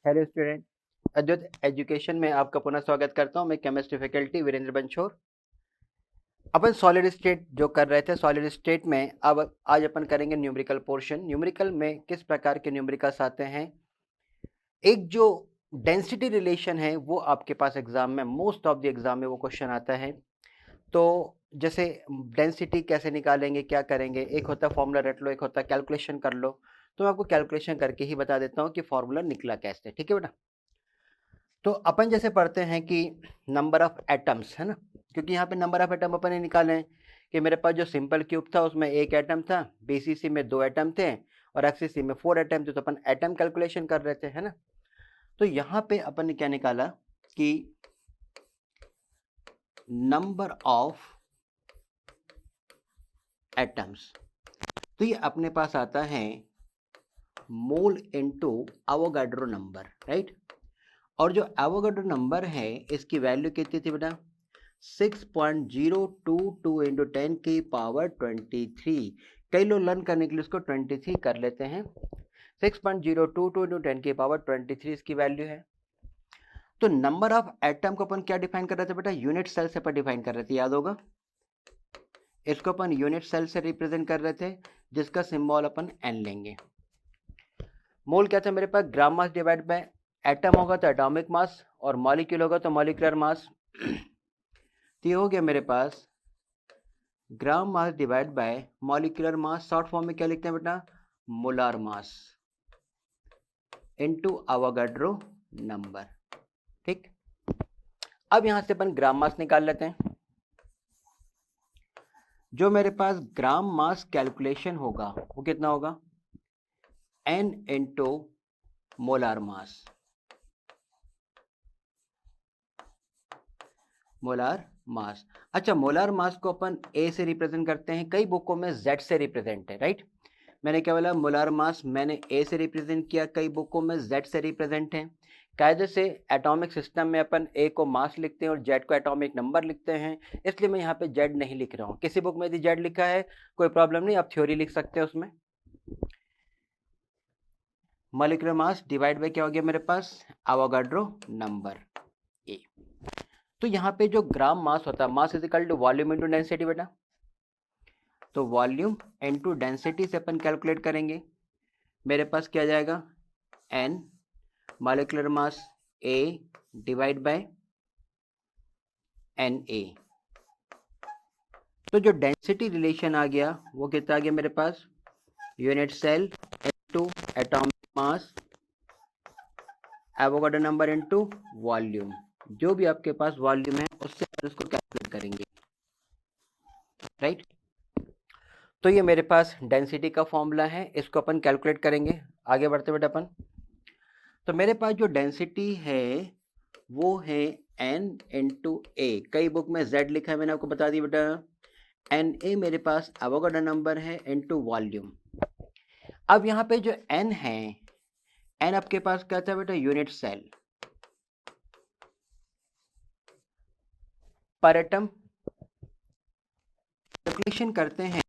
Hello student, अद्वैत education में आपका पुनः स्वागत करता हूं। मैं केमिस्ट्री फैकल्टी वीरेंद्र बंशोर। अपन सॉलिड स्टेट जो कर रहे थे, सॉलिड स्टेट में अब आज अपन करेंगे न्यूमेरिकल पोर्शन। न्यूमेरिकल में किस प्रकार के न्यूमेरिकल्स आते हैं, एक जो डेंसिटी रिलेशन है वो आपके पास एग्जाम में, मोस्ट ऑफ द एग्जाम में वो क्वेश्चन आता है। तो जैसे डेंसिटी कैसे निकालेंगे, क्या करेंगे, एक होता है फॉर्मूला रट लो, एक होता है कैलकुलेशन कर लो। तो मैं आपको कैलकुलेशन करके ही बता देता हूँ कि फॉर्मूला निकला कैसे, ठीक है बेटा। तो अपन जैसे पढ़ते हैं कि नंबर ऑफ एटम्स है ना, क्योंकि यहाँ पे नंबर ऑफ एटम अपन ने निकाले हैं कि मेरे पास जो सिंपल क्यूब था उसमें एक एटम था, बीसीसी में 2 एटम थे और एफसीसी में 4 एटम थे। तो अपन एटम कैलकुलेशन कर रहे थे, है ना। तो यहाँ पे अपन ने क्या निकाला कि नंबर ऑफ एटम्स, तो ये अपने पास आता है मोल इनटू एवोगाड्रो नंबर, राइट। और जो एवोगाड्रो नंबर है इसकी वैल्यू कितनी थी बेटा, 6.022 इंटू 10 की पावर 23। कई लोग लर्न करने के लिए उसको 23 कर लेते हैं। 6.022 इंटू 10 की पावर 23 इसकी वैल्यू है। तो नंबर ऑफ एटम को अपन क्या डिफाइन कर रहे थे बेटा, यूनिट सेल से अपन डिफाइन कर रहे थे, याद होगा। इसको अपन यूनिट सेल से रिप्रेजेंट कर रहे थे, जिसका सिंबल अपन एन लेंगे। मोल क्या था मेरे पास, gram mass divide by atom होगा तो एटॉमिक मास, और मॉलिक्यूल होगा तो मॉलिक्यूलर मास। तो ये हो गया मेरे पास gram mass divide by molecular mass. Short form में क्या लिखते हैं बेटा, molar mass into Avogadro number, ठीक। अब यहां से अपन ग्राम मास निकाल लेते हैं। जो मेरे पास ग्राम मास कैलकुलेशन होगा वो कितना होगा, n into molar mass, molar mass. अच्छा, मोलार मास को अपन a से रिप्रेजेंट करते हैं, कई बुकों में z से रिप्रेजेंट है, राइट। मैंने क्या बोला, मोलार मास मैंने a से रिप्रेजेंट किया, कई बुकों में z से रिप्रेजेंट है। कायदे से एटॉमिक सिस्टम में अपन a को मास लिखते हैं और z को एटॉमिक नंबर लिखते हैं, इसलिए मैं यहाँ पे z नहीं लिख रहा हूँ। किसी बुक में यदि z लिखा है कोई प्रॉब्लम नहीं, आप थ्योरी लिख सकते हैं उसमें। मॉलिक्यूलर मास डिवाइड बाय क्या हो गया मेरे पास, एवोगाड्रो नंबर a। तो यहाँ पे जो ग्राम मास होता है, mass is equal to volume into density बेटा। तो वॉल्यूम इंटू डेंसिटी से अपन कैलकुलेट करेंगे। मेरे पास क्या जाएगा, n molecular mass a divide by Na। तो जो डेंसिटी रिलेशन आ गया वो कितना आ गया मेरे पास, unit cell into atomic mass Avogadro number into volume. जो भी आपके पास वॉल्यूम है उससे अपन उसको कैलकुलेट करेंगे, राइट। तो ये मेरे पास डेंसिटी का फॉर्मूला है, इसको अपन कैलकुलेट करेंगे। आगे बढ़ते बेटा अपन। तो मेरे पास जो डेंसिटी है वो है n इंटू ए, कई बुक में z लिखा है, मैंने आपको बता दी बेटा। एन ए मेरे पास एवोगाड्रो नंबर है इनटू वॉल्यूम। अब यहाँ पे जो n है, n आपके पास क्या था बेटा, यूनिट सेल पर एटम। कैलकुलेशन करते हैं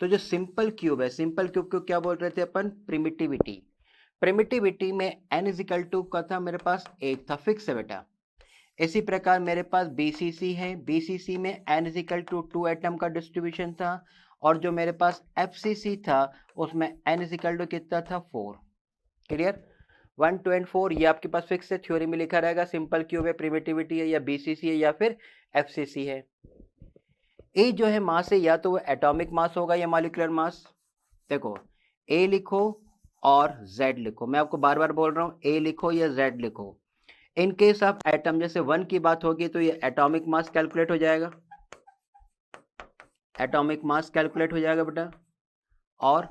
तो जो सिंपल क्यूब है, सिंपल क्यूब को क्या बोल रहे थे अपन, प्रिमिटिविटी। प्रिमिटिविटी में n इज इक्वल टू का था मेरे पास एक था, फिक्स है बेटा। इसी प्रकार मेरे पास बीसीसी है, बीसीसी में n is equal to 2 atom का डिस्ट्रीब्यूशन था, और जो मेरे पास एफसीसी था उसमें n इज इक्वल टू कितना था, 4। क्लियर, 1 2 एंड 4 ये आपके पास फिक्स है, थ्योरी में लिखा रहेगा। सिंपल क्यूब है, प्रिमिटिविटी है, या बीसीसी है या फिर एफसीसी है। ए जो है मास है, या तो वो एटॉमिक मास होगा या मॉलिक्यूलर मास। देखो, ए लिखो और जेड लिखो, मैं आपको बार बार बोल रहा हूँ, ए लिखो या जेड लिखो। इन केस ऑफ एटम, जैसे 1 की बात होगी तो ये एटॉमिक मास कैलकुलेट हो जाएगा, एटॉमिक मास कैलकुलेट हो जाएगा बेटा। और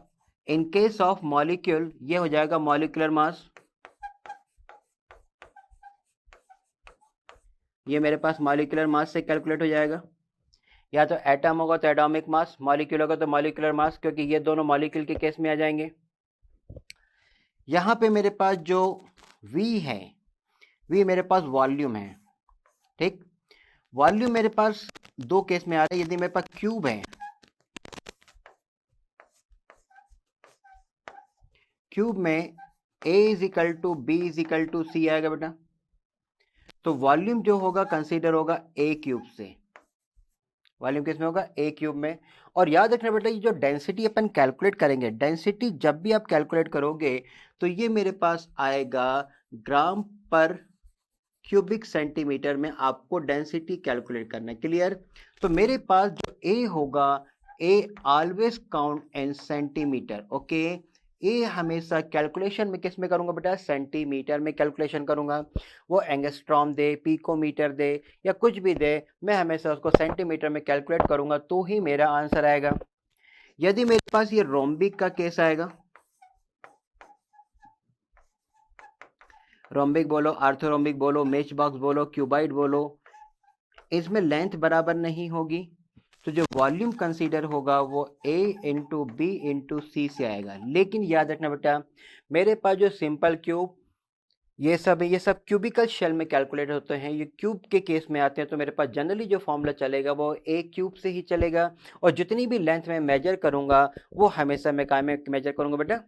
इन केस ऑफ मॉलिक्यूल ये हो जाएगा मॉलिक्यूलर मास, ये मेरे पास मॉलिक्यूलर मास से कैलकुलेट हो जाएगा। या तो एटम होगा तो एटॉमिक मास, मॉलिक्यूल होगा तो मॉलिक्यूलर मास, क्योंकि ये दोनों मॉलिक्यूल के केस में आ जाएंगे। यहाँ पे मेरे पास जो V है, V मेरे पास वॉल्यूम है, ठीक। वॉल्यूम मेरे पास दो केस में आ रहा है। यदि मेरे पास क्यूब है, क्यूब में A is equal to b is equal to c आएगा बेटा। तो वॉल्यूम जो होगा कंसीडर होगा ए क्यूब से, वॉल्यूम किस में होगा ए क्यूब में। और याद रखना बेटा, ये जो डेंसिटी अपन कैलकुलेट करेंगे, डेंसिटी जब भी आप कैलकुलेट करोगे तो ये मेरे पास आएगा ग्राम पर क्यूबिक सेंटीमीटर में आपको डेंसिटी कैलकुलेट करना है। क्लियर? तो मेरे पास जो ए होगा, a always count in centimetre. Okay, a हमेशा कैलकुलेशन में किस में करूंगा बेटा? सेंटीमीटर में कैलकुलेशन करूंगा। वो एंगस्ट्रॉम दे, पिकोमीटर दे या कुछ भी दे, मैं हमेशा उसको सेंटीमीटर में कैलकुलेट करूंगा तो ही मेरा आंसर आएगा। यदि मेरे पास ये रोम्बिक का केस आएगा, रोम्बिक बोलो, आर्थोरोम्बिक बोलो, मैच बॉक्स बोलो, क्यूबाइड बोलो, इसमें लेंथ बराबर नहीं होगी तो जो वॉल्यूम कंसीडर होगा वो A इंटू बी इंटू सी से आएगा। लेकिन याद रखना बेटा, मेरे पास जो सिंपल क्यूब ये सब क्यूबिकल शेल में कैलकुलेट होते हैं, ये क्यूब के केस में आते हैं, तो मेरे पास जनरली जो फॉर्मूला चलेगा वो A क्यूब से ही चलेगा। और जितनी भी लेंथ में मेजर करूंगा वो हमेशा मैं काय में मेजर करूंगा बेटा?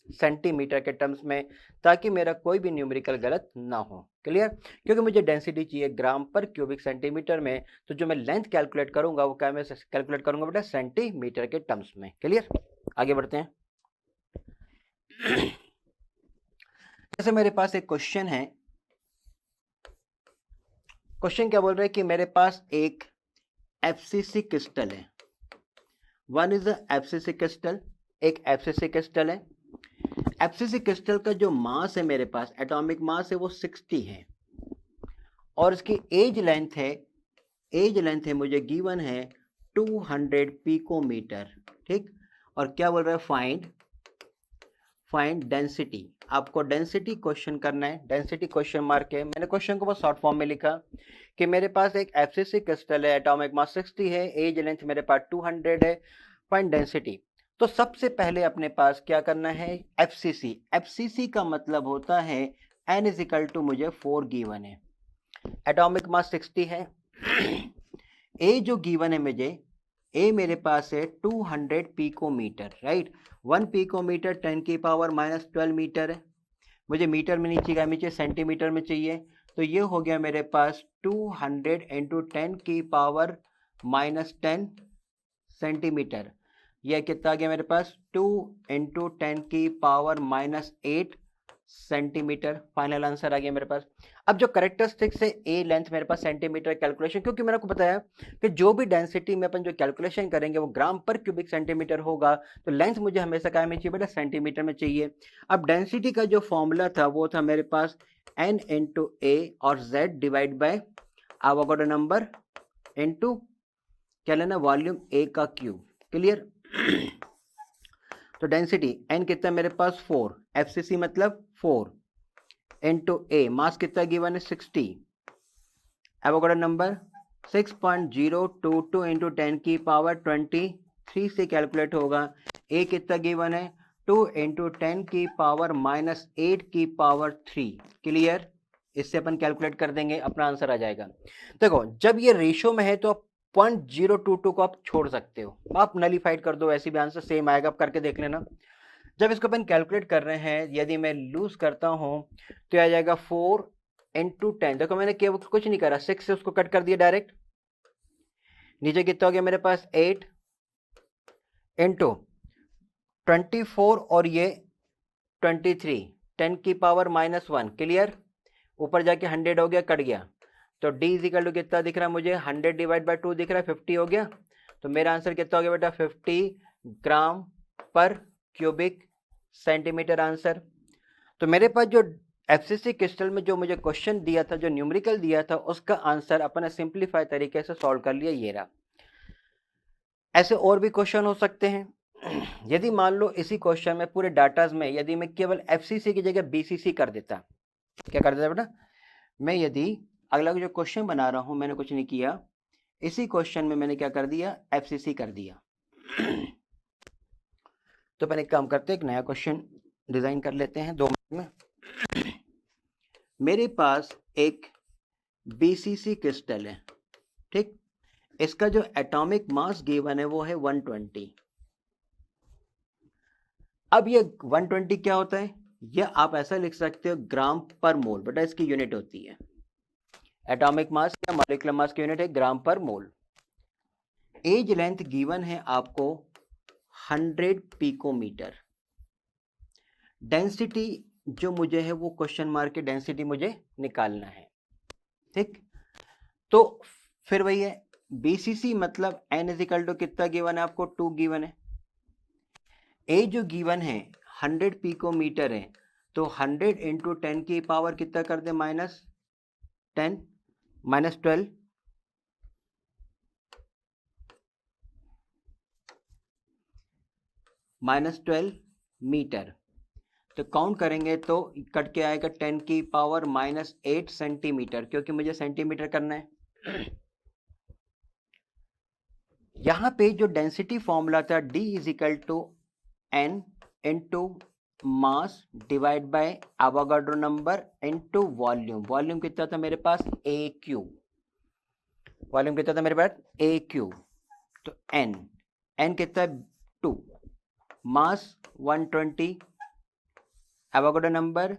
सेंटीमीटर के टर्म्स में, ताकि मेरा कोई भी न्यूमेरिकल गलत ना हो। क्लियर? क्योंकि मुझे डेंसिटी चाहिए ग्राम पर क्यूबिक सेंटीमीटर में, तो जो मैं लेंथ कैलकुलेट करूंगा वो क्या मैं कैलकुलेट करूंगा बेटा? सेंटीमीटर के टर्म्स में। क्लियर? आगे बढ़ते हैं। जैसे मेरे पास एक क्वेश्चन है, क्वेश्चन क्या बोल रहा है कि मेरे पास एक एफसीसी क्रिस्टल है, वन इज एफसीसी क्रिस्टल, एक एफसीसी क्रिस्टल है। एफसीसी क्रिस्टल का जो मास है मेरे पास, एटॉमिक मास है वो 60 है, और इसकी एज लेंथ है मुझे गिवन है 200 पिकोमीटर। ठीक, और क्या बोल रहा है? Find density. आपको डेंसिटी क्वेश्चन करना है, डेंसिटी क्वेश्चन मार्क है। मैंने क्वेश्चन को बहुत शॉर्ट फॉर्म में लिखा कि मेरे पास एक एफसीसी क्रिस्टल है, एटॉमिक मास 60 है, एज लेंथ मेरे पास 200 है, फाइंड डेंसिटी। तो सबसे पहले अपने पास क्या करना है? एफसीसी का मतलब होता है n इज इक्वल टू मुझे 4 गिवन है, एटॉमिक मास 60 है, ए जो गिवन है मुझे, ए मेरे पास है 200 पिकोमीटर, राइट। 1 पिकोमीटर 10 की पावर -12 मीटर है। मुझे मीटर में नहीं चाहिए, मुझे सेंटीमीटर में चाहिए। तो ये हो गया मेरे पास 200 इंटू 10 की पावर -10 सेंटीमीटर। यह कितना आ गया मेरे पास? 2 इंटू 10 की पावर -8 सेंटीमीटर। फाइनल आंसर आ गया मेरे पास। अब जो करेक्टरिस्टिक्स है, ए लेंथ मेरे पास सेंटीमीटर कैलकुलेशन, क्योंकि मैंने आपको बताया कि जो भी डेंसिटी में अपन जो कैलकुलेशन करेंगे वो ग्राम पर क्यूबिक सेंटीमीटर होगा, तो लेंथ मुझे हमेशा क्या में चाहिए बेटा? सेंटीमीटर में चाहिए। अब डेंसिटी का जो फॉर्मूला था वो था मेरे पास n इंटू ए और z divide by Avogadro number into क्या लेना? वॉल्यूम ए का क्यूब। क्लियर? तो डेंसिटी n कितना मेरे पास? 4, एफसीसी मतलब 4 इंटू ए, मास कितना गिवन है? 60, एवोगाड्रो नंबर 6.022 इंटू 10 की पावर 23 से कैलकुलेट होगा। ए कितना गिवन है? 2 इंटू 10 की पावर -8 की पावर 3। क्लियर? इससे अपन कैलकुलेट कर देंगे, अपना आंसर आ जाएगा। देखो, जब ये रेशियो में है तो आप 0.022 को आप छोड़ सकते हो, आप नलीफाइड कर दो, वैसे भी आंसर सेम आएगा, आप करके देख लेना। जब इसको अपन कैलकुलेट कर रहे हैं, यदि मैं लूज करता हूं तो आ जाएगा 4 इंटू 10। देखो मैंने केवल कुछ नहीं करा, 6 से उसको कट कर दिया डायरेक्ट। नीचे कितना हो गया मेरे पास? 8 इंटू 24 और ये 23, 10 की पावर -1। क्लियर? ऊपर जाके 100 हो गया, कट गया। तो d इजिकल टू कितना दिख रहा है मुझे? 100 डिवाइड बाय 2 दिख रहा है, 50 हो गया। तो मेरा आंसर कितना हो गया बेटा? 50 ग्राम पर क्यूबिक सेंटीमीटर आंसर। तो मेरे पास जो एफसीसी क्रिस्टल में जो मुझे क्वेश्चन दिया था, जो न्यूमेरिकल दिया था, उसका आंसर अपने सिंपलीफाई तरीके से सॉल्व कर लिया, ये रहा। ऐसे और भी क्वेश्चन हो सकते हैं। यदि मान लो इसी क्वेश्चन में पूरे डाटाज में यदि मैं केवल एफसीसी की जगह बीसीसी कर देता, क्या कर देता बेटा? मैं यदि अगला जो क्वेश्चन बना रहा हूं, मैंने कुछ नहीं किया, इसी क्वेश्चन में मैंने क्या कर दिया? एफसीसी कर दिया। तो अपन एक काम करते हैं, एक नया क्वेश्चन डिजाइन कर लेते हैं 2 मिनट में। मेरे पास एक बीसीसी क्रिस्टल है, ठीक। इसका जो एटॉमिक मास गिवन है वो है 120। अब ये 120 क्या होता है? या आप ऐसा लिख सकते हो ग्राम पर मोल, बेटा इसकी यूनिट होती है एटॉमिक मास या मॉलिक्यूलर मास की यूनिट है ग्राम पर मोल। एज लेंथ गिवन है आपको 100 पिकोमीटर। डेंसिटी जो मुझे है वो क्वेश्चन मार्क की डेंसिटी मुझे निकालना है, ठीक। तो फिर वही है बीसीसी मतलब n इजिकल टू कितना गिवन है आपको 2 गिवन है। ए जो गिवन है 100 पिकोमीटर है, तो 100 इंटू 10 की पावर कितना कर दे -10 -12 -12 मीटर। तो काउंट करेंगे तो कट के आएगा 10 की पावर -8 सेंटीमीटर, क्योंकि मुझे सेंटीमीटर करना है। यहां पे जो डेंसिटी फॉर्मूला था D equal to n into mass divide by Avogadro number into volume. Volume कितना था मेरे पास AQ, वॉल्यूम कितना था मेरे पास AQ। तो n कितना है 2, मास 120, एवोगाड्रो नंबर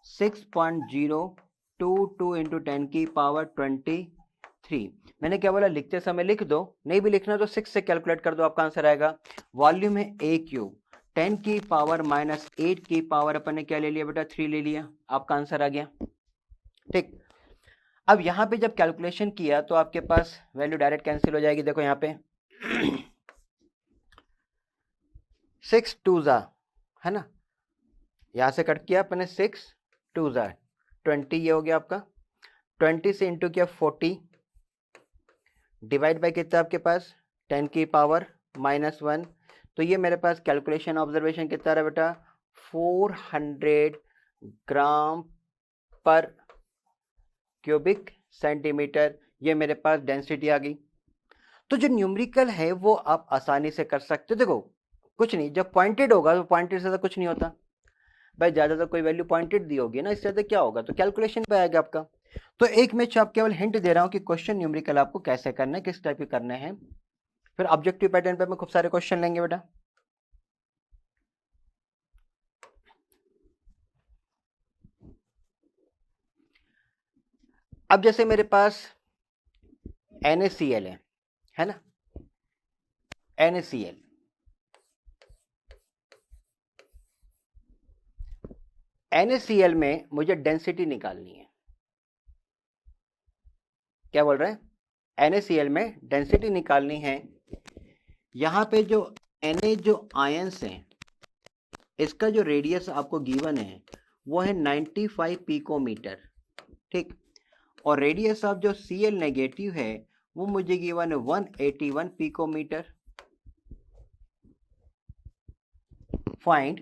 6.022 इंटू 10 की पावर 23। मैंने क्या बोला, लिखते समय लिख दो, नहीं भी लिखना तो 6 से कैलकुलेट कर दो, आपका आंसर आएगा। वॉल्यूम है AQ, 10 की पावर -8 की पावर अपन ने क्या ले लिया बेटा 3 ले लिया, आपका आंसर आ गया, ठीक। अब यहां पे जब कैलकुलेशन किया तो आपके पास वैल्यू डायरेक्ट कैंसिल हो जाएगी। देखो यहाँ पे 6 2 जा है ना, यहां से कट किया अपने 6 2 जा 20, ये हो गया आपका 20 से इंटू किया 40 डिवाइड बाय कितना आपके पास 10 की पावर -1। तो ये मेरे पास कैलकुलेशन ऑब्जर्वेशन कितना रहा बेटा 400 ग्राम पर क्यूबिक सेंटीमीटर, ये मेरे पास डेंसिटी आ गई। तो जो न्यूमेरिकल है वो आप आसानी से कर सकते हो। देखो कुछ नहीं, जब पॉइंटेड होगा तो पॉइंटेड से ज्यादा कुछ नहीं होता भाई, ज्यादा तो कोई वैल्यू पॉइंटेड दी होगी ना, इससे ज्यादा क्या होगा, तो कैलकुलेशन पे आएगा आपका। तो एक मैं आप केवल हिंट दे रहा हूं कि क्वेश्चन न्यूमेरिकल आपको कैसे करना है, किस टाइप के करने हैं। फिर ऑब्जेक्टिव पैटर्न पे मैं खूब सारे क्वेश्चन लेंगे बेटा। अब जैसे मेरे पास NaCl है ना, NaCl NaCl में मुझे डेंसिटी निकालनी है। क्या बोल रहे हैं, NaCl में डेंसिटी निकालनी है। यहां पे जो Na जो आयंस हैं, इसका जो रेडियस आपको गिवन है वो है 95 पिकोमीटर, ठीक। और रेडियस ऑफ जो Cl नेगेटिव है वो मुझे गिवन है 181 picometre. Find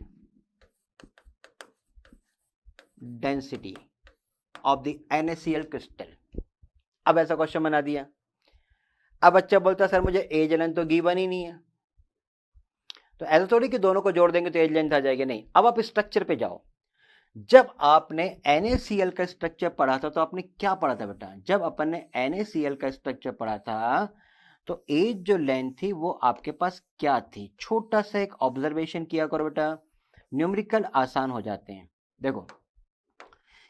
density of the NaCl crystal. अब ऐसा क्वेश्चन बना दिया। अब बच्चा बोलता सर मुझे एज लेंथ तो गिवन ही नहीं है, तो ऐसा थोड़ी कि दोनों को जोड़ देंगे तो एज लेंथ आ जाएगी, नहीं। अब आप स्ट्रक्चर पे जाओ। जब आपने NaCl का स्ट्रक्चर पढ़ा था तो आपने क्या पढ़ा था बेटा, जब अपन ने NaCl का स्ट्रक्चर पढ़ा था तो एज जो लेंथ थी वो आपके पास क्या थी, छोटा सा एक ऑब्जर्वेशन किया करो बेटा, न्यूमेरिकल आसान हो जाते हैं। देखो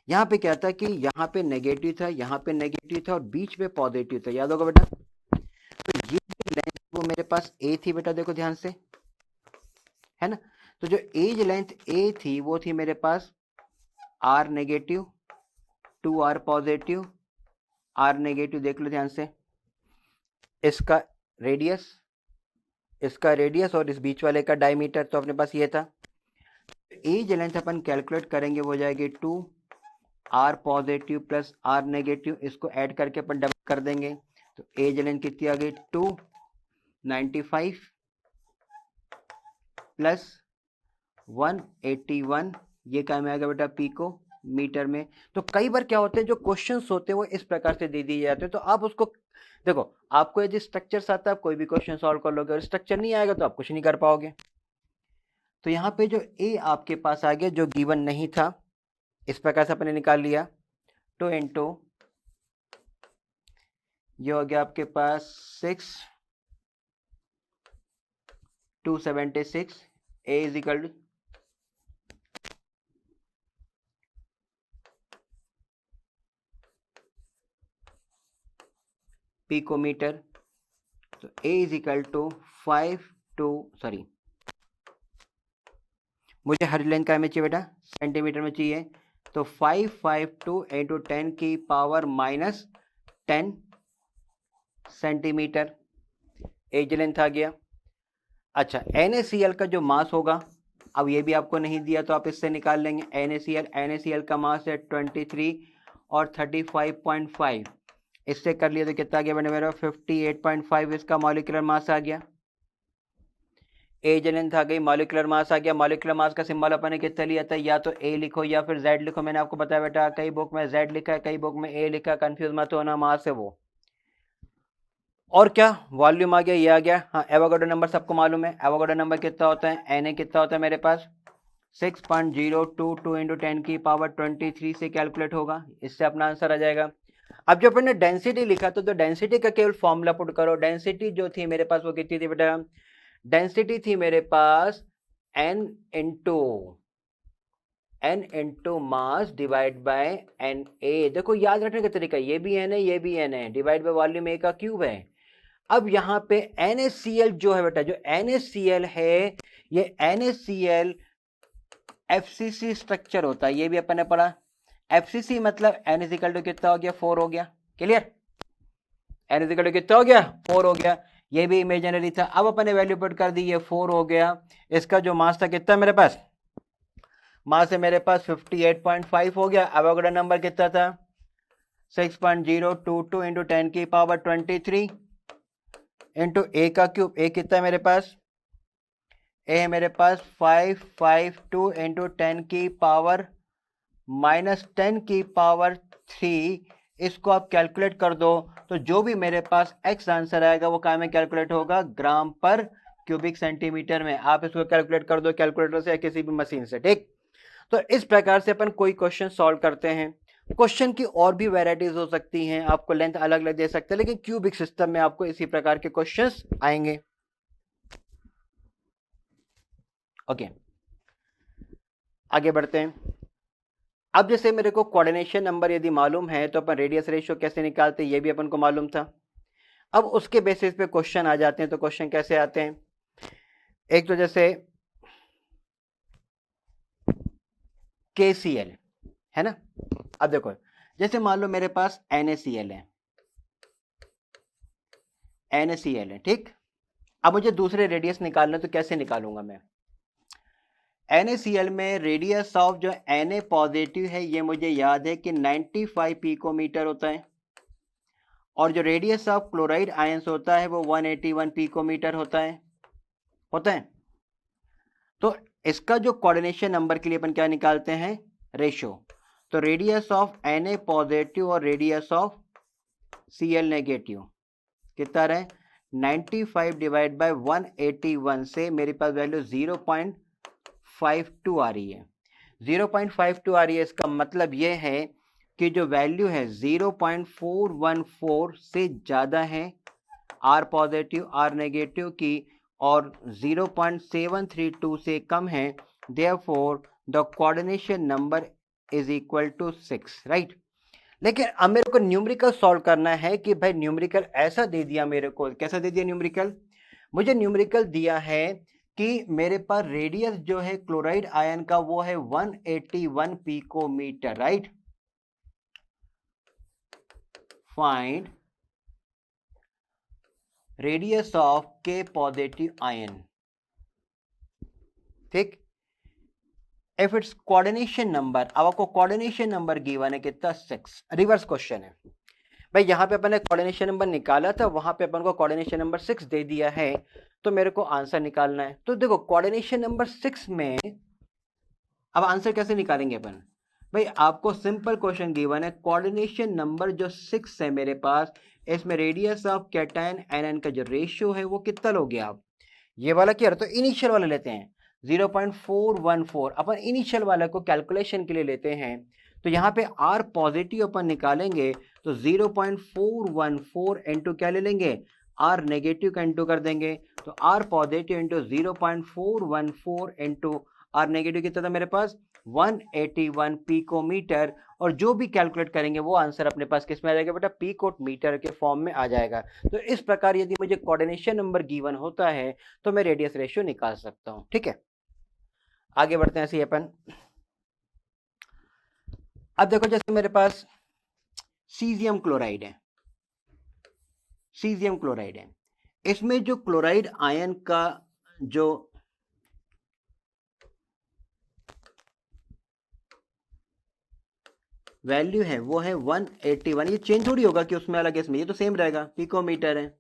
यहाँ पे क्या था कि यहाँ पे नेगेटिव था, यहाँ पे नेगेटिव था और बीच में पॉजिटिव था, याद होगा बेटा। तो ये जो लेंथ वो मेरे पास ए थी बेटा, देखो ध्यान से, है ना। तो जो एज लेंथ ए थी वो थी मेरे पास R negative 2R positive, R negative, देख लो ध्यान से, इसका रेडियस, इसका रेडियस और इस बीच वाले का डायमीटर, तो अपने पास ये था। एज लेंथ अपन कैलकुलेट करेंगे वो हो जाएगी 2R positive plus R negative, इसको ऐड करके अपन डबल कर देंगे तो एज लेंथ कितनी आ गई 295 प्लस 181, ये क्या में आएगा बेटा पिको मीटर में। तो कई बार क्या होते हैं जो क्वेश्चंस होते हैं वो इस प्रकार से दे दिए जाते हैं, तो आप उसको देखो, आपको यदि स्ट्रक्चर आता है आप कोई भी क्वेश्चन सॉल्व कर लोगे, और स्ट्रक्चर नहीं आएगा तो आप कुछ नहीं कर पाओगे। तो यहाँ पे जो ए आपके पास आ गया जो गिवन नहीं था, इस प्रकार से अपने निकाल लिया, 2 इंटू ये हो गया आपके पास 6 276, ए इज इक्वल पिकोमीटर। तो A इज इक्वल टू 5 मुझे हर लेंथ का में चाहिए बेटा, सेंटीमीटर में चाहिए। तो 552 इंटू 10 की power minus 10 centimetre edge length आ गया। अच्छा, NaCl का जो मास होगा, अब ये भी आपको नहीं दिया तो आप इससे निकाल लेंगे। NaCl का मास है 23 और 35.5, इससे कर लिया तो कितना आ गया बेटा मेरा 58.5 इसका मॉलिक्यूलर मास आ गया। एज लेंथ आ गई, मॉलिक्यूलर मास आ गया। मॉलिक्यूलर मास का सिंबल अपन ने कितना लिया था, या तो A लिखो या फिर Z लिखो। मैंने आपको बताया बेटा, कई बुक में Z लिखा है, कई बुक में A लिखा है, कंफ्यूज मत होना, मास है वो। और क्या, वॉल्यूम आ गया, ये आ गया। हाँ, एवोगाड्रो नंबर सबको मालूम है। एवोगाड्रो नंबर कितना होता है, Na कितना होता है मेरे पास 6.022 इंटू 10 की पावर 23 से कैलकुलेट होगा, इससे अपना आंसर आ जाएगा। अब जो अपन ने डेंसिटी लिखा तो डेंसिटी का केवल फॉर्मूला पुट करो। डेंसिटी जो थी मेरे पास वो कितनी थी बेटा, डेंसिटी थी मेरे पास n into mass divide bye Na। देखो याद रखने का तरीका, ये भी n है, ये भी n है, डिवाइड बाय वॉल्यूम A का क्यूब है। अब यहाँ पे NaCl जो है बेटा, जो NaCl है, ये NaCl FCC स्ट्रक्चर होता है, ये भी अपन ने पढ़ा। FCC मतलब n इज इक्वल टू कितना हो गया, 4 हो गया। Clear, n is equal to कितना हो गया, 4 हो गया। ये भी इमेजिनरी था। अब अपन ने वैल्यू पुट कर दी, ये 4 हो गया। इसका जो मास था कितना मेरे पास, मास है मेरे पास 58.5 हो गया। एवोगाड्रो नंबर कितना था 6.022 इंटू 10 की पावर 23 इंटू A का क्यूब। A कितना है मेरे पास, A है मेरे पास 552 इंटू 10 की पावर माइनस 10 की पावर 3। इसको आप कैलकुलेट कर दो तो जो भी मेरे पास x आंसर आएगा वो क्या में कैलकुलेट होगा, ग्राम पर क्यूबिक सेंटीमीटर में। आप इसको कैलकुलेट कर दो कैलकुलेटर से या किसी भी मशीन से, ठीक। तो इस प्रकार से अपन कोई क्वेश्चन सॉल्व करते हैं। क्वेश्चन की और भी वैरायटीज हो सकती हैं, आपको लेंथ अलग अलग दे सकते हैं, लेकिन क्यूबिक सिस्टम में आपको इसी प्रकार के क्वेश्चंस आएंगे। ओके, आगे बढ़ते हैं। अब जैसे मेरे को कोऑर्डिनेशन नंबर यदि मालूम है तो अपन रेडियस रेशियो कैसे निकालते हैं, ये भी अपन को मालूम था। अब उसके बेसिस पे क्वेश्चन आ जाते हैं। तो क्वेश्चन कैसे आते हैं, एक तो जैसे KCl है ना। अब देखो, जैसे मान लो मेरे पास NaCl है, ठीक। अब मुझे दूसरे रेडियस निकालना, तो कैसे निकालूंगा मैं। NaCl में रेडियस ऑफ जो Na पॉजिटिव है, ये मुझे याद है कि 95 पिकोमीटर होता है, और जो रेडियस ऑफ क्लोराइड आयंस होता है वो 181 पिकोमीटर होता है। तो इसका जो कोऑर्डिनेशन नंबर के लिए अपन क्या निकालते हैं, रेशो। तो रेडियस ऑफ Na पॉजिटिव और रेडियस ऑफ Cl नेगेटिव कितना रहे, 95 डिवाइड बाय 181 से मेरे पास वैल्यू 0.52 आ रही है। 0.52 आ रही है, इसका मतलब ये है कि जो वैल्यू है 0.414 से ज़्यादा है R पॉजिटिव R नेगेटिव की, और 0.732 से कम है। Therefore the coordination number is equal to 6, right. लेकिन अब मेरे को न्यूमेरिकल सॉल्व करना है कि भाई न्यूमेरिकल ऐसा दे दिया मेरे को, कैसा दे दिया न्यूमेरिकल, मुझे न्यूमेरिकल दिया है कि मेरे पास रेडियस जो है क्लोराइड आयन का वो है 181 picometre, right. Find radius of K positive ion, ठीक। इफ इट्स कोऑर्डिनेशन नंबर, अब आपको कोऑर्डिनेशन नंबर गिवन है कितना, 6। रिवर्स क्वेश्चन है भाई, यहां पे अपन ने कोऑर्डिनेशन नंबर निकाला था, वहां पे अपन को कोऑर्डिनेशन नंबर 6 दे दिया है, तो मेरे को आंसर निकालना है। तो देखो कोऑर्डिनेशन नंबर 6 में अब आंसर कैसे निकालेंगे अपन, भाई आपको सिंपल क्वेश्चन गिवन है, कोऑर्डिनेशन नंबर जो 6 है मेरे पास, इसमें रेडियस ऑफ कैटायन एनन का जो रेशियो है वो कितना लोगे आप, ये वाला क्या, तो इनिशियल वाला लेते हैं 0.414, अपन इनिशियल वाला को कैलकुलेशन के लिए लेते हैं। तो यहाँ पे R पॉजिटिव अपन निकालेंगे तो 0.414 इंटू क्या ले लेंगे, R नेगेटिव का इंटू कर देंगे। तो R positive into 0.414 into R negative कितना था मेरे पास 181 पिकोमीटर, और जो भी कैलकुलेट करेंगे वो आंसर अपने पास किस में आ जाएगा बेटा, पिकोमीटर के फॉर्म में आ जाएगा। तो इस प्रकार यदि मुझे कोऑर्डिनेशन नंबर गिवन होता है तो मैं रेडियस रेशियो निकाल सकता हूं। ठीक है, आगे बढ़ते हैं ऐसे ही अपन। अब देखो जैसे मेरे पास सीजियम क्लोराइड है, सीजियम क्लोराइड है, इसमें जो क्लोराइड आयन का जो वैल्यू है वो है 181। ये चेंज थोड़ी होगा कि उसमें अलग है इसमें, ये तो सेम रहेगा, पिकोमीटर है।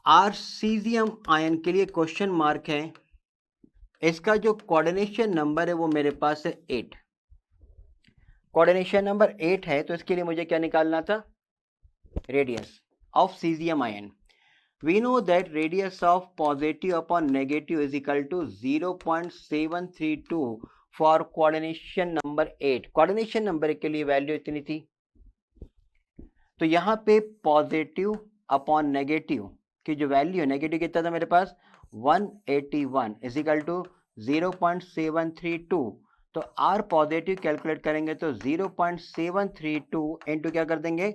आर्सीजियम आयन के लिए क्वेश्चन मार्क है, इसका जो कोऑर्डिनेशन नंबर है वो मेरे पास है 8। कोऑर्डिनेशन नंबर 8 है, तो इसके लिए मुझे क्या निकालना था, radius of caesium ion. We know that radius of positive upon negative is equal to 0.732 for coordination number 8। coordination number के लिए वैल्यू इतनी थी, तो यहाँ पे पॉजिटिव अपॉन नेगेटिव की जो वैल्यू है, नेगेटिव कितना था मेरे पास 181 इज इक्वल टू 0.732। तो आर पॉजिटिव कैलकुलेट करेंगे तो 0.732 इंटू क्या कर देंगे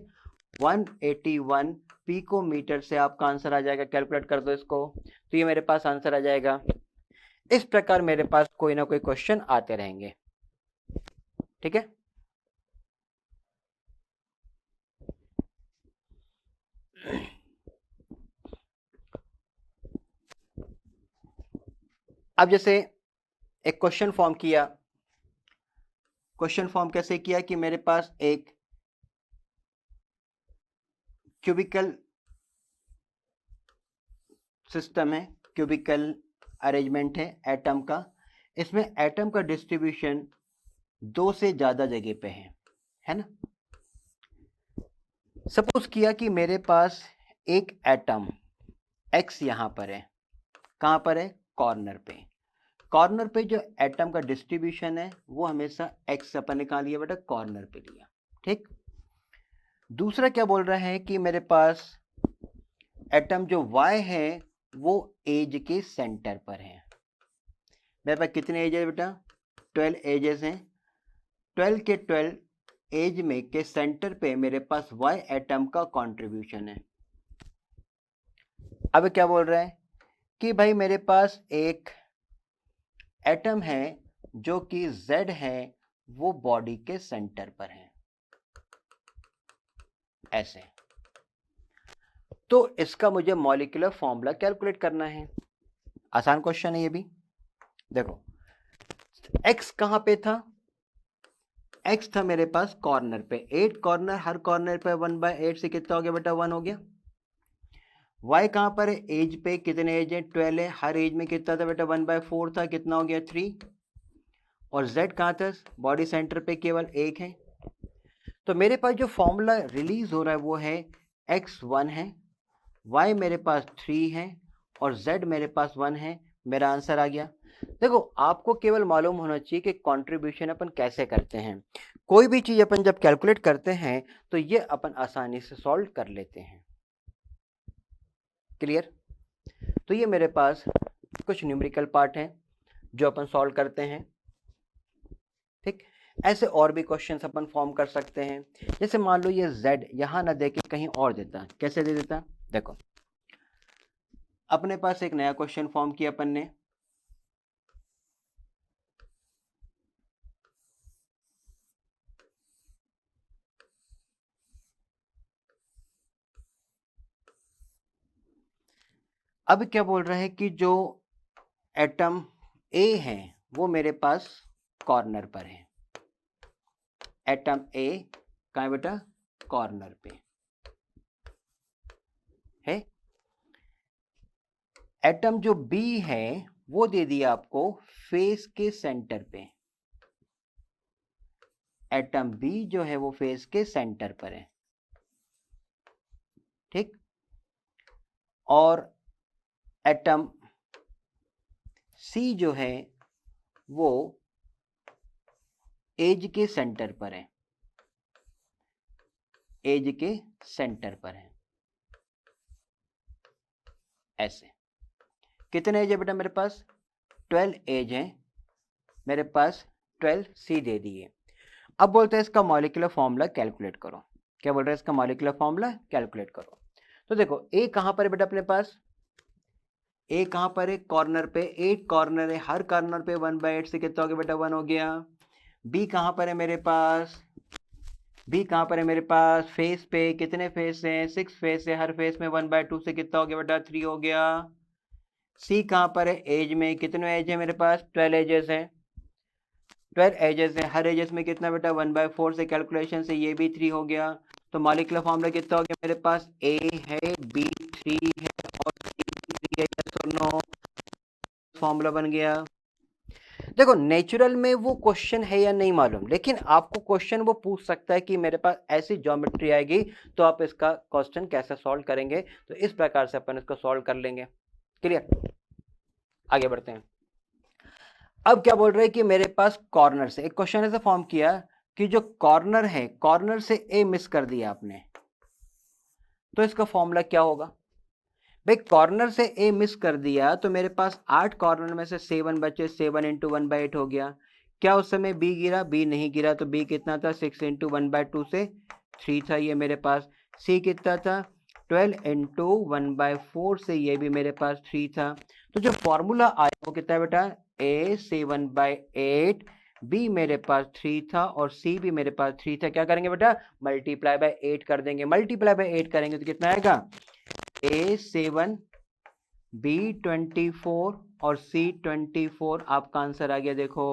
181 पिकोमीटर से आपका आंसर आ जाएगा। कैलकुलेट कर दो इसको, तो ये मेरे पास आंसर आ जाएगा। इस प्रकार मेरे पास कोई ना कोई क्वेश्चन आते रहेंगे। ठीक है, अब जैसे एक क्वेश्चन फॉर्म किया, क्वेश्चन फॉर्म कैसे किया कि मेरे पास एक क्यूबिकल सिस्टम है, क्यूबिकल अरेंजमेंट है एटम का, इसमें एटम का डिस्ट्रीब्यूशन 2 से ज्यादा जगह पे है ना। सपोज किया कि मेरे पास एक एटम एक्स यहां पर है, कहां पर है, कॉर्नर पे। कॉर्नर पे जो एटम का डिस्ट्रीब्यूशन है वो हमेशा एक्स अपन ने कहा लिया बेटा, कॉर्नर पे लिया। ठीक, दूसरा क्या बोल रहा है कि मेरे पास एटम जो वाई है वो एज के सेंटर पर है। मेरे पास कितने एज है बेटा, 12 एजेस हैं। 12 के 12 एज में के सेंटर पे मेरे पास वाई एटम का कंट्रीब्यूशन है। अब क्या बोल रहा है कि भाई मेरे पास एक एटम है जो कि Z है, वो बॉडी के सेंटर पर है, ऐसे। तो इसका मुझे मॉलिक्यूलर फॉर्मूला कैलकुलेट करना है। आसान क्वेश्चन है ये भी। देखो x कहां पे था, x था मेरे पास कॉर्नर पे, 8 कॉर्नर, हर कॉर्नर पे 1/8 से कितना हो गया बेटा, 1 हो गया। y कहां पर है, एज पे, कितने एज है, 12 है, हर एज में कितना था बेटा, 1/4 था, कितना हो गया, 3। और z कहां था, बॉडी सेंटर पे केवल 1 है। तो मेरे पास जो फॉर्मूला रिलीज हो रहा है वो है x1 है, y मेरे पास 3 है और z मेरे पास 1 है। मेरा आंसर आ गया। देखो आपको केवल मालूम होना चाहिए कि कंट्रीब्यूशन अपन कैसे करते हैं। कोई भी चीज अपन जब कैलकुलेट करते हैं तो ये अपन आसानी से सॉल्व कर लेते हैं। क्लियर। तो ये मेरे पास कुछ न्यूमेरिकल पार्ट है जो अपन सॉल्व करते हैं। ठीक, ऐसे और भी क्वेश्चंस अपन फॉर्म कर सकते हैं। जैसे मान लो ये z यहां ना दे के कहीं और देता, कैसे दे देता, देखो अपने पास एक नया क्वेश्चन फॉर्म किया अपन ने। अब क्या बोल रहा है कि जो एटम A है वो मेरे पास कॉर्नर पर है। एटम A कहाँ है बेटा, कॉर्नर पे है। एटम जो B है वो दे दिया आपको फेस के सेंटर पे। एटम B जो है वो फेस के सेंटर पर है। ठीक, और एटम C जो है वो एज के सेंटर पर है, एज के सेंटर पर है, ऐसे। कितने एज है बेटा मेरे पास, 12 एज है। मेरे पास 12C दे दिए। अब बोलते हैं इसका मॉलिक्यूलर फॉर्मूला कैलकुलेट करो। क्या बोल रहे हैं? इसका मॉलिक्यूलर फॉर्मूला कैलकुलेट करो। तो देखो ए कहाँ पर है बेटा अपने पास? ए कहाँ पर है? कॉर्नर पे। 8 कॉर्नर है, हर कॉर्नर पे 1/8 से कितना हो गया बेटा? 1 हो गया। बी कहाँ पर है मेरे पास? बी कहाँ पर है मेरे पास? फेस पे। कितने फेस हैं? 6 फेस है, हर फेस में 1/2 से कितना हो गया बेटा? 3 हो गया। सी कहाँ पर है? एज में। कितने एज है मेरे पास? 12 एजेस हैं। 12 एजेस है, हर एजेस में कितना बेटा? 1/4 से कैलकुलेशन से ये भी 3 हो गया। तो मॉलिक्यूलर फॉर्मूला कितना हो गया मेरे पास? ए है, बी 3 है और सी 3 है। यस और नो? फॉर्मूला बन गया। देखो नेचुरल में वो क्वेश्चन है या नहीं मालूम, लेकिन आपको क्वेश्चन वो पूछ सकता है कि मेरे पास ऐसी ज्योमेट्री आएगी तो आप इसका क्वेश्चन कैसे सॉल्व करेंगे। तो इस प्रकार से अपन इसको सॉल्व कर लेंगे। क्लियर? आगे बढ़ते हैं। अब क्या बोल रहे हैं कि मेरे पास कॉर्नर से एक क्वेश्चन ऐसा फॉर्म किया कि जो कॉर्नर है, कॉर्नर से ए मिस कर दिया आपने, तो इसका फॉर्मूला क्या होगा? भाई कॉर्नर से ए मिस कर दिया तो मेरे पास 8 कॉर्नर में से 7 बचे, 7 इंटू 1/8 हो गया। क्या उस समय बी गिरा? बी नहीं गिरा। तो बी कितना था? 6 इंटू 1/2 से 3 था ये मेरे पास। सी कितना था? 12 इंटू 1/4 से ये भी मेरे पास 3 था। तो जो फॉर्मूला आया वो कितना है बेटा? ए 7/8, बी मेरे पास 3 था और सी भी मेरे पास 3 था। क्या करेंगे बेटा? मल्टीप्लाई बाय 8 कर देंगे। मल्टीप्लाई बाय 8 करेंगे तो कितना आएगा? ए 7, बी 24 और सी 24। आपका आंसर आ गया। देखो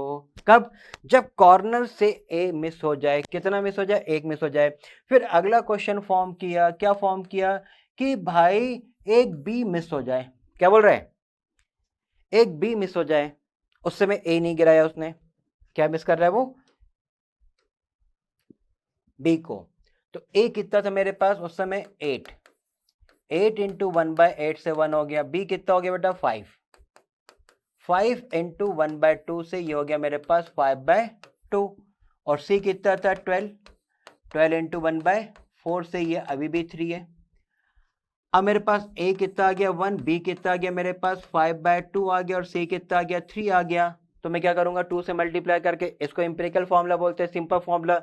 कब? जब कॉर्नर से ए मिस हो जाए। कितना मिस हो जाए? एक मिस हो जाए। फिर अगला क्वेश्चन फॉर्म किया। क्या फॉर्म किया? कि भाई एक बी मिस हो जाए। क्या बोल रहे हैं? एक बी मिस हो जाए। उस समय ए नहीं गिराया उसने। क्या मिस कर रहा है वो? बी को। तो ए कितना था मेरे पास उस समय? 8। 8 इंटू 1/8 से 1 हो गया। बी कितना हो गया बेटा? 5। 5 इंटू 1/2 से ये हो गया मेरे पास 5/2। और सी कितना था? 12। 12 इंटू 1/4 से ये अभी भी 3 है। अब मेरे पास ए कितना आ गया? 1। बी कितना आ गया मेरे पास? 5/2 आ गया। और सी कितना आ गया? 3 आ गया। तो मैं क्या करूंगा? 2 से मल्टीप्लाई करके, इसको इंपेरिकल फॉर्मूला बोलते हैं, सिंपल फॉर्मूला।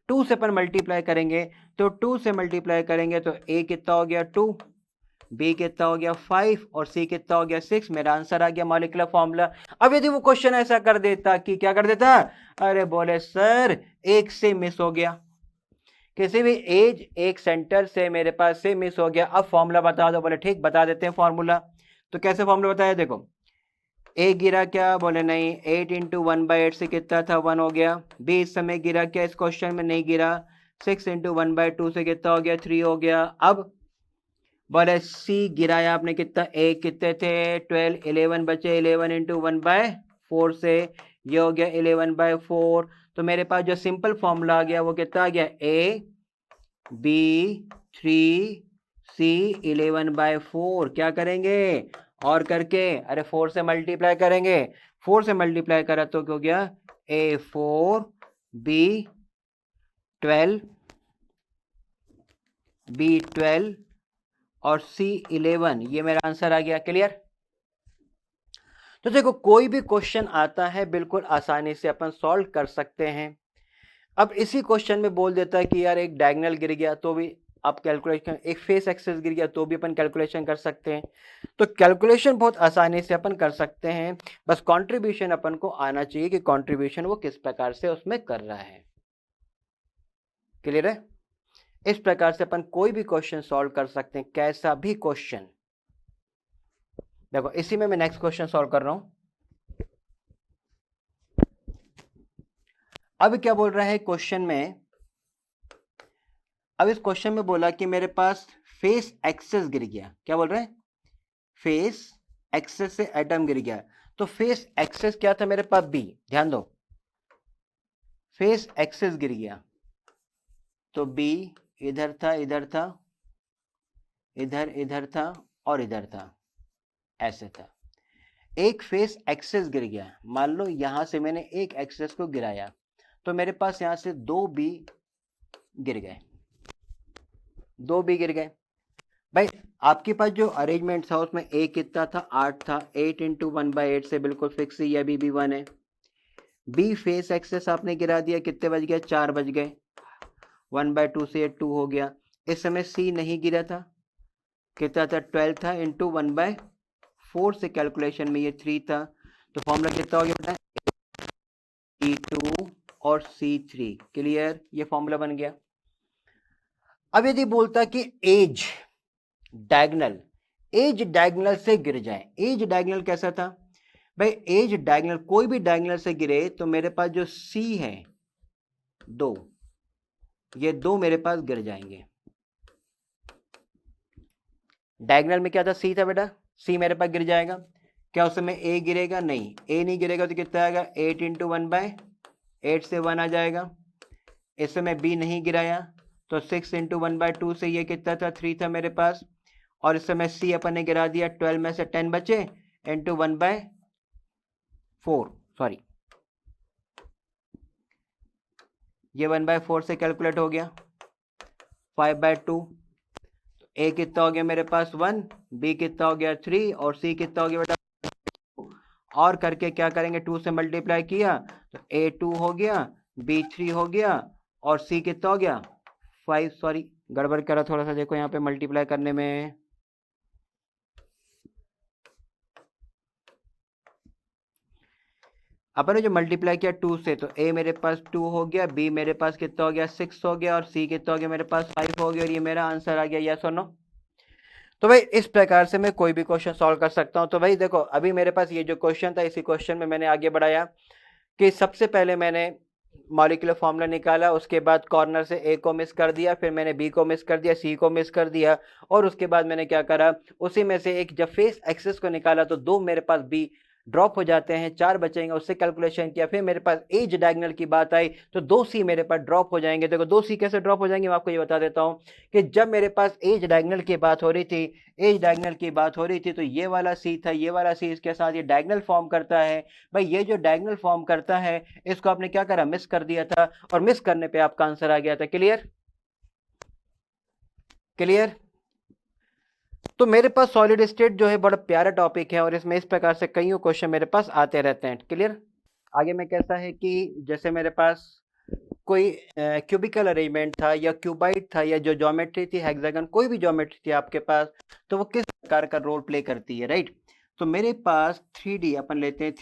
2 से अपन मल्टीप्लाई करेंगे तो 2 से मल्टीप्लाई करेंगे तो ए कितना हो गया? 2, बी कितना हो गया? 5 और सी कितना हो गया? 6। मेरा आंसर आ गया मॉलिक्यूलर फॉर्मूला। अब यदि वो क्वेश्चन ऐसा कर देता कि क्या कर देता? अरे बोले सर एक से मिस हो गया, किसी भी एज एक सेंटर से मेरे पास से मिस हो गया, अब फॉर्मूला बता दो। बोले ठीक बता देते हैं फॉर्मूला। तो कैसे फॉर्मूला बताया? देखो ए गिरा क्या? बोले नहीं। 8 इंटू 1/8 से कितना था? 1 हो गया। बी इस समय गिरा क्या? इस क्वेश्चन में नहीं गिरा। 6 इंटू 1/2 से कितना हो गया? 3 हो गया। अब बोले सी गिराया आपने कितना? ए कितने थे? 12। 11 बचे। 11 इंटू 1/4 से ये हो गया 11/4। तो मेरे पास जो सिंपल फॉर्मूला आ गया वो कितना आ गया? ए बी 3 सी 11/4। क्या करेंगे? और करके, अरे 4 से मल्टीप्लाई करेंगे। 4 से मल्टीप्लाई करा तो क्या हो गया? ए 4 बी 12, बी 12 और सी 11। ये मेरा आंसर आ गया। क्लियर? तो देखो कोई भी क्वेश्चन आता है बिल्कुल आसानी से अपन सॉल्व कर सकते हैं। अब इसी क्वेश्चन में बोल देता है कि यार एक डायगोनल गिर गया तो भी आप कैलकुलेशन, एक फेस एक्सेस गिर गया तो भी अपन कैलकुलेशन कर सकते हैं। तो कैलकुलेशन बहुत आसानी से अपन कर सकते हैं। बस कंट्रीब्यूशन अपन को आना चाहिए कि कंट्रीब्यूशन वो किस प्रकार से उसमें कर रहा है। क्लियर है? इस प्रकार से अपन कोई भी क्वेश्चन सॉल्व कर सकते हैं, कैसा भी क्वेश्चन। देखो इसी में मैं नेक्स्ट क्वेश्चन सॉल्व कर रहा हूं। अब क्या बोल रहा है क्वेश्चन में? अब इस क्वेश्चन में बोला कि मेरे पास फेस एक्सेस गिर गया। क्या बोल रहे हैं? फेस एक्सेस से एटम गिर गया। तो फेस एक्सेस क्या था मेरे पास? बी। ध्यान दो, फेस एक्सेस गिर गया तो बी इधर था, इधर था, इधर इधर था और इधर था, ऐसे था। एक फेस एक्सेस गिर गया। मान लो यहां से मैंने एक एक्सेस को गिराया तो मेरे पास यहां से 2 बी गिर गए। 2 बी गिर गए। भाई आपके पास जो अरेंजमेंट था उसमें ए कितना था? 8 था। 8 इंटू 1/8 से बिल्कुल फिक्स ही अभी भी 1 है। बी फेस एक्सेस आपने गिरा दिया, कितने बज गए, 4 बज गए, 1/2 से ये 2 हो गया। इस समय सी नहीं गिरा था, कितना था, 12 था, इंटू 1/4 से कैलकुलेशन में ये 3 था, तो फॉर्मूला कितना हो गया बेटा, C2 और C3। क्लियर, ये फॉर्मूला बन गया। अब यदि बोलता कि एज डायगनल से गिर जाए, एज डायगनल कैसा था भाई, एज डायगनल कोई भी डायगनल से गिरे तो मेरे पास जो सी है 2, ये 2 मेरे पास गिर जाएंगे। डायगनल में क्या था, सी था बेटा, सी मेरे पास गिर जाएगा। क्या उस समय ए गिरेगा, नहीं, ए नहीं गिरेगा तो कितना आएगा, 8 इंटू 1/8 से 1 आ जाएगा। इस समय बी नहीं गिराया तो 6 इंटू 1/2 से ये कितना था, 3 था मेरे पास। और इस समय सी अपन ने गिरा दिया, 12 में से 10 बचे, इंटू 1/4, सॉरी ये 1/4 से कैलकुलेट हो गया, 5/2। तो ए कितना हो गया मेरे पास 1, बी कितना हो गया 3, और सी कितना हो गया बेटा, और करके क्या करेंगे, 2 से मल्टीप्लाई किया तो A2 हो गया, B3 हो गया, और C कितना हो गया 5, सॉरी गड़बड़ करा थोड़ा सा, देखो यहाँ पे मल्टीप्लाई करने में, अपन ने जो मल्टीप्लाई किया 2 से, तो A मेरे पास 2 हो गया, B मेरे पास कितना हो गया 6 हो गया, और C कितना हो गया मेरे पास 5 हो गया, और ये मेरा आंसर आ गया, यस और नो। तो भाई इस प्रकार से मैं कोई भी क्वेश्चन सॉल्व कर सकता हूं। तो भाई देखो अभी मेरे पास ये जो क्वेश्चन था, इसी क्वेश्चन में मैंने आगे बढ़ाया कि सबसे पहले मैंने मॉलिक्यूलर फॉर्मूला निकाला, उसके बाद कॉर्नर से ए को मिस कर दिया, फिर मैंने बी को मिस कर दिया, सी को मिस कर दिया, और उसके बाद मैंने क्या करा, उसी में से एक जब फेस एक्सेस को निकाला तो 2 मेरे पास बी ड्रॉप हो जाते हैं, 4 बचेंगे, उससे कैलकुलेशन किया। फिर मेरे पास एज डायगोनल की बात आई तो 2 सी मेरे पास ड्रॉप हो जाएंगे। देखो 2 सी कैसे ड्रॉप हो जाएंगे, मैं आपको ये बता देता हूँ कि जब मेरे पास एज डायगोनल की बात हो रही थी, तो ये वाला सी था, ये वाला सी, इसके साथ ये डायगोनल फॉर्म करता है। भाई ये जो डायगोनल फॉर्म करता है, इसको आपने क्या करा, मिस कर दिया था, और मिस करने पे आपका आंसर आ गया था। Clear clear. तो मेरे पास सॉलिड स्टेट जो है बड़ा प्यारा टॉपिक है, और इसमें इस प्रकार से कई क्वेश्चन मेरे पास आते रहते हैं। क्लियर। आगे में कैसा है कि जैसे मेरे पास कोई क्यूबिकल अरेंजमेंट था, या क्यूबाइड था, या जो ज्योमेट्री थी हेक्सागन, कोई भी ज्योमेट्री थी आपके पास, तो वो किस प्रकार का रोल प्ले करती है, राइट। तो मेरे पास 3D अपन लेते हैं,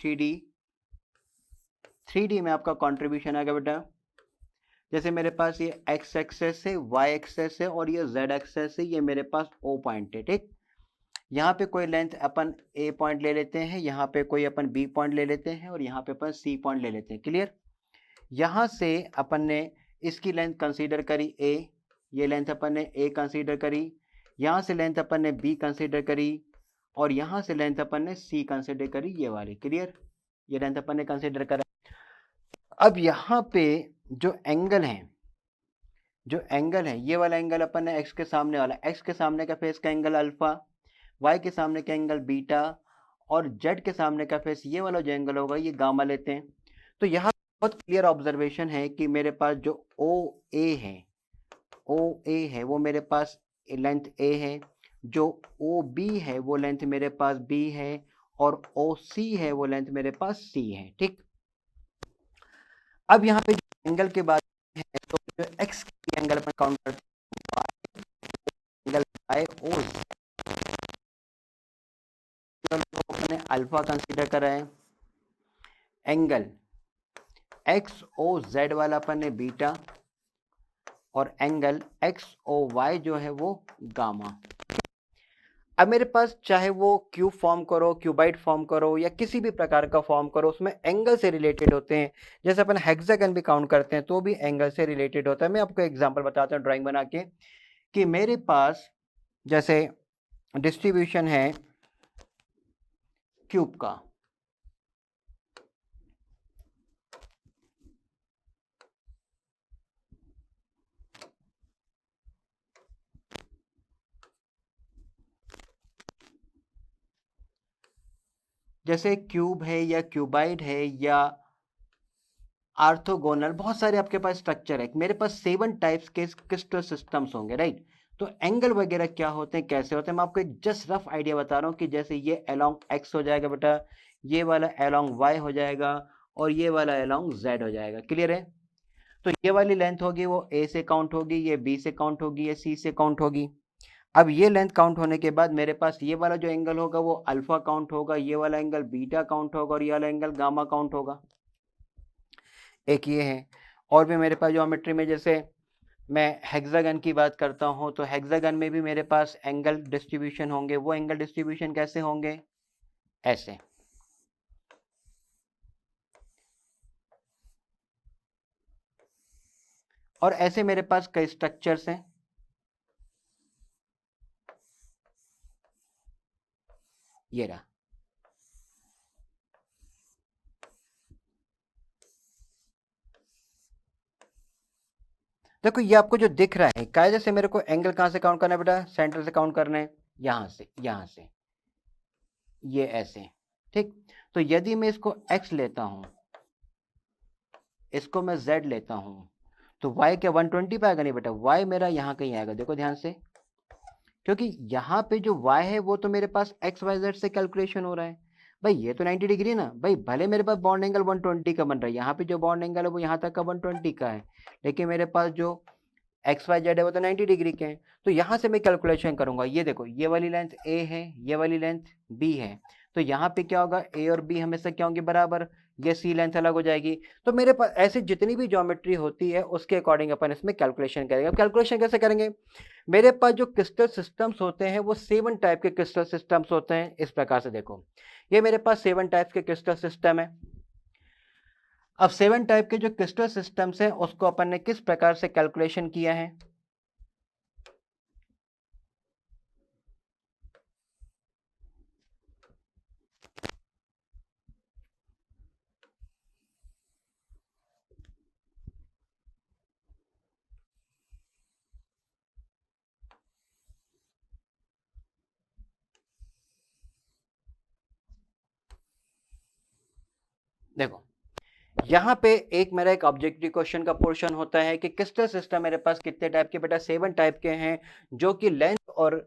3D में आपका कंट्रीब्यूशन आ गया बेटा। जैसे मेरे पास ये एक्स एक्सेस है, वाई एक्सेस है, और ये जेड एक्सेस है, ये मेरे पास ओ पॉइंट है, ठीक। यहाँ पे कोई लेंथ अपन ए पॉइंट ले लेते हैं, यहाँ पे कोई अपन बी पॉइंट ले लेते हैं, और यहाँ पे अपन सी पॉइंट ले लेते हैं। क्लियर। यहाँ से अपन ने इसकी लेंथ कंसीडर करी ए, ये लेंथ अपन ने ए कंसीडर करी, यहाँ से लेंथ अपन ने बी कंसीडर करी, और यहाँ से लेंथ अपन ने सी कंसीडर करी, ये वाली। क्लियर, ये लेंथ अपन ने कंसीडर करा। अब यहाँ पे जो एंगल है, ये वाला एंगल अपन ने एक्स के सामने वाला, एक्स के सामने का फेस का एंगल अल्फा, वाई के सामने का एंगल बीटा, और जेड के सामने का फेस ये वाला जो एंगल होगा ये गामा लेते हैं। तो यहाँ बहुत क्लियर ऑब्जर्वेशन है कि मेरे पास जो ओ ए है वो मेरे पास लेंथ ए है, जो ओ बी है वो लेंथ मेरे पास बी है, और ओ सी है वो लेंथ मेरे पास सी है, ठीक। अब यहाँ पे एंगल के बाद है, तो जो एक्स की एंगल पर काउंट करते हैं, एंगल बाय ओ, मैंने अल्फा कंसीडर करा है, एंगल एक्स ओ जेड वाला अपन ने बीटा, और एंगल एक्स ओ वाई जो है वो गामा। अब मेरे पास चाहे वो क्यूब फॉर्म करो, क्यूबाइड फॉर्म करो, या किसी भी प्रकार का फॉर्म करो, उसमें एंगल से रिलेटेड होते हैं। जैसे अपन हेक्सागन भी काउंट करते हैं तो भी एंगल से रिलेटेड होता है। मैं आपको एग्जांपल बताता हूँ ड्राइंग बना के, कि मेरे पास जैसे डिस्ट्रीब्यूशन है क्यूब का, जैसे क्यूब है, या क्यूबाइड है, या आर्थोगोनल, बहुत सारे आपके पास स्ट्रक्चर है। मेरे पास 7 टाइप्स के क्रिस्टल सिस्टम्स होंगे, राइट। तो एंगल वगैरह क्या होते हैं, कैसे होते हैं, मैं आपको एक जस्ट रफ आइडिया बता रहा हूँ कि जैसे ये अलोंग एक्स हो जाएगा बेटा, ये वाला अलोंग वाई हो जाएगा, और ये वाला अलोंग z हो जाएगा। क्लियर है? तो ये वाली लेंथ होगी वो a से काउंट होगी, ये b से काउंट होगी, ये c से काउंट होगी। अब ये लेंथ काउंट होने के बाद मेरे पास ये वाला जो एंगल होगा वो अल्फा काउंट होगा, ये वाला एंगल बीटा काउंट होगा और ये वाला एंगल गामा काउंट होगा। एक ये है। और भी मेरे पास ज्योमेट्री में जैसे मैं हेक्सागन की बात करता हूँ तो हेक्सागन में भी मेरे पास एंगल डिस्ट्रीब्यूशन होंगे। वो एंगल डिस्ट्रीब्यूशन कैसे होंगे? ऐसे। और ऐसे मेरे पास कई स्ट्रक्चर्स हैं। ये रहा। देखो ये आपको जो दिख रहा है, कायदे से मेरे को एंगल कहां से काउंट करना है बेटा? सेंटर से काउंट करना है, यहां से, यहां से, ये ऐसे। ठीक। तो यदि मैं इसको x लेता हूं, इसको मैं z लेता हूं, तो y क्या 120 पे आएगा? नहीं बेटा, y मेरा यहां कहीं आएगा। देखो ध्यान से, क्योंकि यहाँ पे जो y है वो तो मेरे पास एक्स वाई जेड से कैलकुलेशन हो रहा है। भाई ये तो 90 डिग्री ना भाई, भले मेरे पास बॉन्ड एंगल 120 का बन रहा है, यहाँ पे जो बॉन्ड एंगल है वो यहाँ तक का 120 का है, लेकिन मेरे पास जो एक्स वाई जेड है वो तो 90 डिग्री के हैं। तो यहाँ से मैं कैलकुलेशन करूंगा। ये देखो, ये वाली लेंथ a है, ये वाली लेंथ b है, तो यहाँ पे क्या होगा? a और b हमेशा क्या होंगे? बराबर। ये c लेंथ अलग हो जाएगी। तो मेरे पास ऐसे जितनी भी ज्योमेट्री होती है उसके अकॉर्डिंग अपन इसमें कैलकुलेशन करेंगे। अब कैलकुलेशन कैसे करेंगे? मेरे पास जो क्रिस्टल सिस्टम्स होते हैं वो 7 टाइप के क्रिस्टल सिस्टम्स होते हैं। इस प्रकार से देखो, ये मेरे पास 7 टाइप्स के क्रिस्टल सिस्टम है। अब 7 टाइप के जो क्रिस्टल सिस्टम्स हैं उसको अपन ने किस प्रकार से कैलकुलेशन किया है? देखो, यहाँ पे एक मेरा एक ऑब्जेक्टिव क्वेश्चन का पोर्शन होता है कि क्रिस्टल सिस्टम मेरे पास कितने टाइप के? बेटा 7 टाइप के हैं, जो कि लेंथ और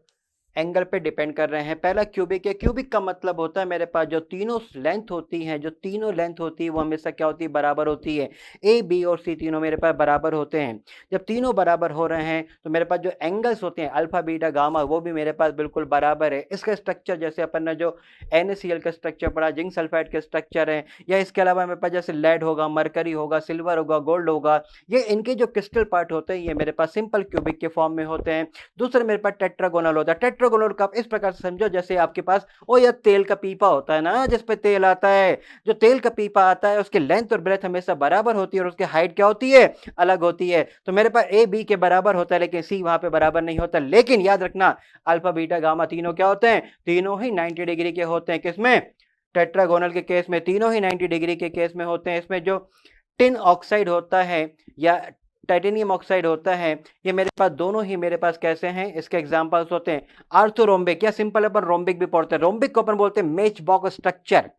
एंगल पे डिपेंड कर रहे हैं। पहला क्यूबिक है। क्यूबिक का मतलब होता है मेरे पास जो तीनों लेंथ होती हैं, जो तीनों लेंथ होती है वो हमेशा क्या होती है? बराबर होती है। ए बी और सी तीनों मेरे पास बराबर होते हैं। जब तीनों बराबर हो रहे हैं तो मेरे पास जो एंगल्स होते हैं अल्फा बीटा गामा वो भी मेरे पास बिल्कुल बराबर है। इसका स्ट्रक्चर जैसे अपन ने जो NaCl का स्ट्रक्चर पढ़ा, जिंक सल्फाइड के स्ट्रक्चर है, या इसके अलावा मेरे पास जैसे लेड होगा, मरकरी होगा, सिल्वर होगा, गोल्ड होगा, ये इनके जो क्रिस्टल पार्ट होते हैं ये मेरे पास सिंपल क्यूबिक के फॉर्म में होते हैं। दूसरे मेरे पास टेट्रागोनल होता है। टेट्रागोनल का आप इस प्रकार से समझो जैसे आपके पास ओ या तेल का पीपा होता है ना, जिस पे तेल आता है, जो तेल का पीपा आता है उसके लेंथ और ब्रेथ हमेशा बराबर होती है और उसकी हाइट क्या होती है? अलग होती है। तो मेरे पास ए बी के बराबर होता है लेकिन सी वहां पे बराबर नहीं होता। लेकिन याद रखना, अल्फा बीटा गामा तीनों क्या होते हैं? तीनों ही 90 डिग्री के होते हैं। किसमें? टेट्रागोनल के केस में तीनों ही 90 डिग्री के केस में होते हैं। इसमें जो टिन ऑक्साइड होता है या टाइटेनियम ऑक्साइड होता है, ये मेरे पास दोनों ही मेरे पास कैसे हैं? इसके एग्जांपल्स होते हैं आर्थोरोम्बिक, या सिंपल अपन रोम्बिक भी पढ़ते हैं। रोम्बिक को अपन बोलते हैं मैच बॉक्स स्ट्रक्चर।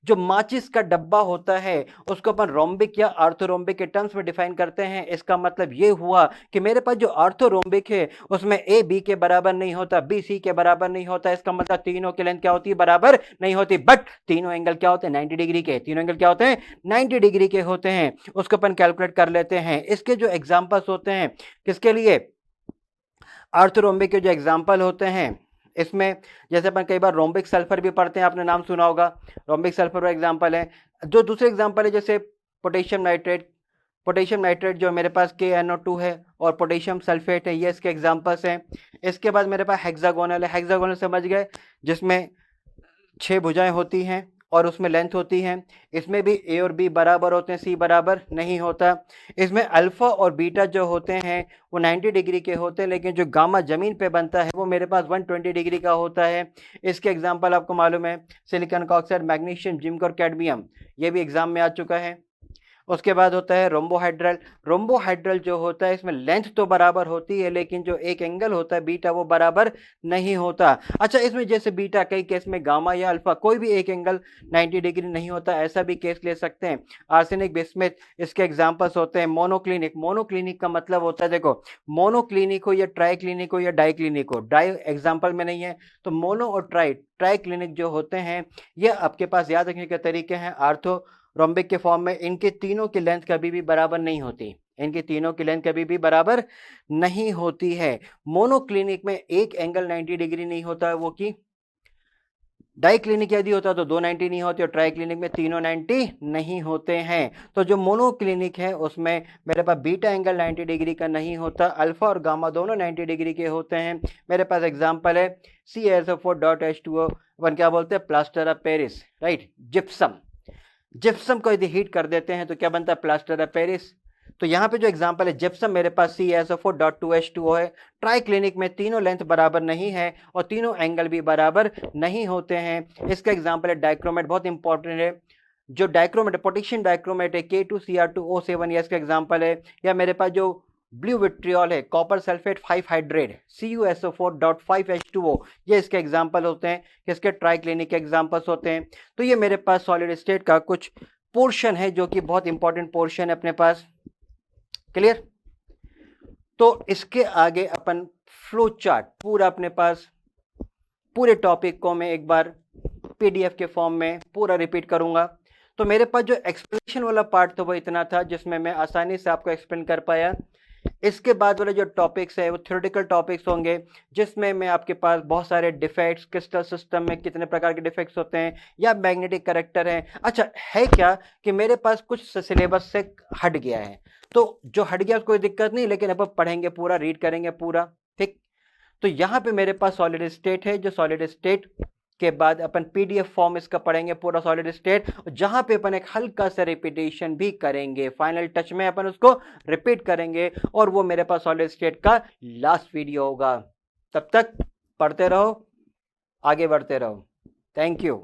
जो माचिस का डब्बा होता है उसको अपन रोम्बिक या आर्थोरोम्बिक के टर्म्स में डिफाइन करते हैं। इसका मतलब ये हुआ कि मेरे पास जो आर्थोरोम्बिक है उसमें ए बी के बराबर नहीं होता, बी सी के बराबर नहीं होता। इसका मतलब तीनों की लेंथ क्या होती है? बराबर नहीं होती। बट तीनों एंगल क्या होते हैं? 90 डिग्री के। तीनों एंगल क्या होते हैं? 90 डिग्री के होते हैं। उसको अपन कैलकुलेट कर लेते हैं। इसके जो एग्जाम्पल्स होते हैं किसके लिए? आर्थोरोम्बिक के जो एग्जाम्पल होते हैं इसमें जैसे अपन कई बार रोम्बिक सल्फर भी पढ़ते हैं, आपने नाम सुना होगा। रोम्बिक सल्फर का एग्जाम्पल है। जो दूसरे एग्जाम्पल है जैसे पोटेशियम नाइट्रेट। पोटेशियम नाइट्रेट जो मेरे पास KNO2 है और पोटेशियम सल्फेट है, ये इसके एग्जाम्पल्स हैं। इसके बाद मेरे पास हेक्सागोनल है। हेक्सागोनल समझ गए, जिसमें 6 भुजाएं होती हैं और उसमें लेंथ होती है। इसमें भी ए और बी बराबर होते हैं, सी बराबर नहीं होता। इसमें अल्फा और बीटा जो होते हैं वो 90 डिग्री के होते हैं, लेकिन जो गामा जमीन पे बनता है वो मेरे पास 120 डिग्री का होता है। इसके एग्जांपल आपको मालूम है, सिलिकॉन का ऑक्साइड, मैग्नीशियम, जिंक और कैडमियम, ये भी एग्जाम में आ चुका है। उसके बाद होता है रोम्बोहाइड्रल। रोम्बोहाइड्रल जो होता है इसमें लेंथ तो बराबर होती है लेकिन जो एक एंगल होता है बीटा वो बराबर नहीं होता। अच्छा, इसमें जैसे बीटा, कई केस में गामा या अल्फा, कोई भी एक एंगल 90 डिग्री नहीं होता, ऐसा भी केस ले सकते हैं। आर्सेनिक, बिस्मिथ, इसके एग्जाम्पल्स होते हैं। मोनोक्लिनिक। मोनोक्लिनिक का मतलब होता है, देखो मोनोक्लिनिक हो या ट्राई क्लिनिक हो या डाई क्लिनिक हो, डाई एग्जाम्पल में नहीं है, तो मोनो और ट्राई क्लिनिक जो होते हैं ये आपके पास याद रखने के तरीके हैं। आर्थो रोम्बिक के फॉर्म में इनके तीनों की लेंथ कभी भी बराबर नहीं होती, इनकी तीनों की लेंथ कभी भी बराबर नहीं होती है। मोनोक्लिनिक में एक एंगल 90 डिग्री नहीं होता है, वो कि डाई क्लिनिक यदि होता तो 290 नहीं होते, और ट्राई क्लिनिक में तीनों 90 नहीं होते हैं। तो जो मोनो क्लिनिक है उसमें मेरे पास बीटा एंगल 90 डिग्री का नहीं होता, अल्फा और गामा दोनों 90 डिग्री के होते हैं। मेरे पास एग्जांपल है CaSO4.H2O, अपन क्या बोलते हैं, plaster of Paris, right, gypsum. Gypsum को यदि हीट कर देते हैं तो क्या बनता है, प्लास्टर ऑफ पेरिस। तो यहाँ पे जो एग्जांपल है जिप्सम, मेरे पास CaSO4.2H2O है। ट्राई क्लिनिक में तीनों लेंथ बराबर नहीं है और तीनों एंगल भी बराबर नहीं होते हैं। इसका एग्जांपल है डाइक्रोमेट, बहुत इंपॉर्टेंट है। जो डाइक्रोमेट, पोटेशियम डाइक्रोमेट है, K2Cr2O7, ये इसका एग्जांपल है। या मेरे पास जो ब्लू विट्रियल है, कॉपर सल्फेट 5 हाइड्रेट, CuSO4.5H2O, ये इसके एग्जांपल होते हैं, किसके, ट्राई क्लिनिक के एग्जांपल्स होते हैं। तो ये मेरे पास सॉलिड स्टेट का कुछ पोर्शन है जो कि बहुत इंपॉर्टेंट पोर्शन है अपने पास। क्लियर? तो इसके आगे अपन फ्लो चार्ट पूरा अपने पास, पूरे टॉपिक को मैं एक बार PDF के फॉर्म में पूरा रिपीट करूंगा। तो मेरे पास जो एक्सप्लेनेशन वाला पार्ट था वो इतना था जिसमें मैं आसानी से आपको एक्सप्लेन कर पाया। इसके बाद वाले जो टॉपिक्स है वो थ्योरेटिकल टॉपिक्स होंगे, जिसमें मैं आपके पास बहुत सारे डिफेक्ट्स, क्रिस्टल सिस्टम में कितने प्रकार के डिफेक्ट्स होते हैं, या मैग्नेटिक करेक्टर है। अच्छा है क्या कि मेरे पास कुछ सिलेबस से हट गया है, तो जो हट गया कोई दिक्कत नहीं, लेकिन अब पढ़ेंगे पूरा, रीड करेंगे पूरा, ठीक। तो यहाँ पे मेरे पास सॉलिड स्टेट है, जो सॉलिड स्टेट के बाद अपन PDF फॉर्म इसका पढ़ेंगे पूरा सॉलिड स्टेट, जहां पे अपन एक हल्का सा रिपीटेशन भी करेंगे, फाइनल टच में अपन उसको रिपीट करेंगे, और वो मेरे पास सॉलिड स्टेट का लास्ट वीडियो होगा। तब तक पढ़ते रहो, आगे बढ़ते रहो। Thank you.